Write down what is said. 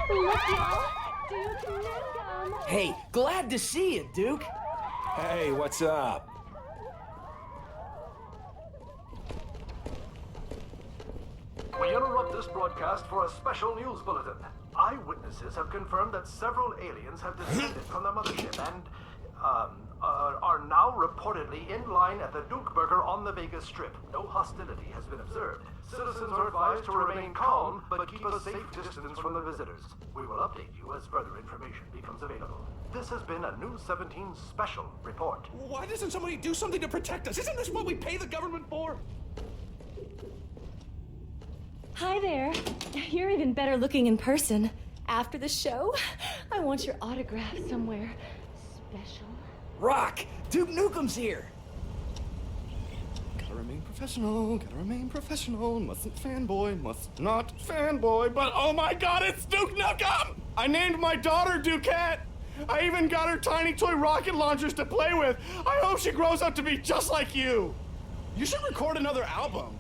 Look, y'all. Duke Nukem. Hey, glad to see you, Duke. Hey, what's up? We interrupt this broadcast for a special news bulletin. Eyewitnesses have confirmed that several aliens have descended from the mothership and, are now reportedly in line at the Duke Burger on the Vegas Strip. No hostility has been observed. Citizens are advised to remain calm, but keep a safe distance from the visitors. We will update you as further information becomes available. This has been a News 17 special report. Why doesn't somebody do something to protect us? Isn't this what we pay the government for? Hi there. You're even better looking in person. After the show, I want your autograph somewhere special. Rock! Duke Nukem's here! Gotta remain professional, mustn't fanboy, must not fanboy, but oh my god, it's Duke Nukem! I named my daughter Duquette! I even got her tiny toy rocket launchers to play with! I hope she grows up to be just like you! You should record another album!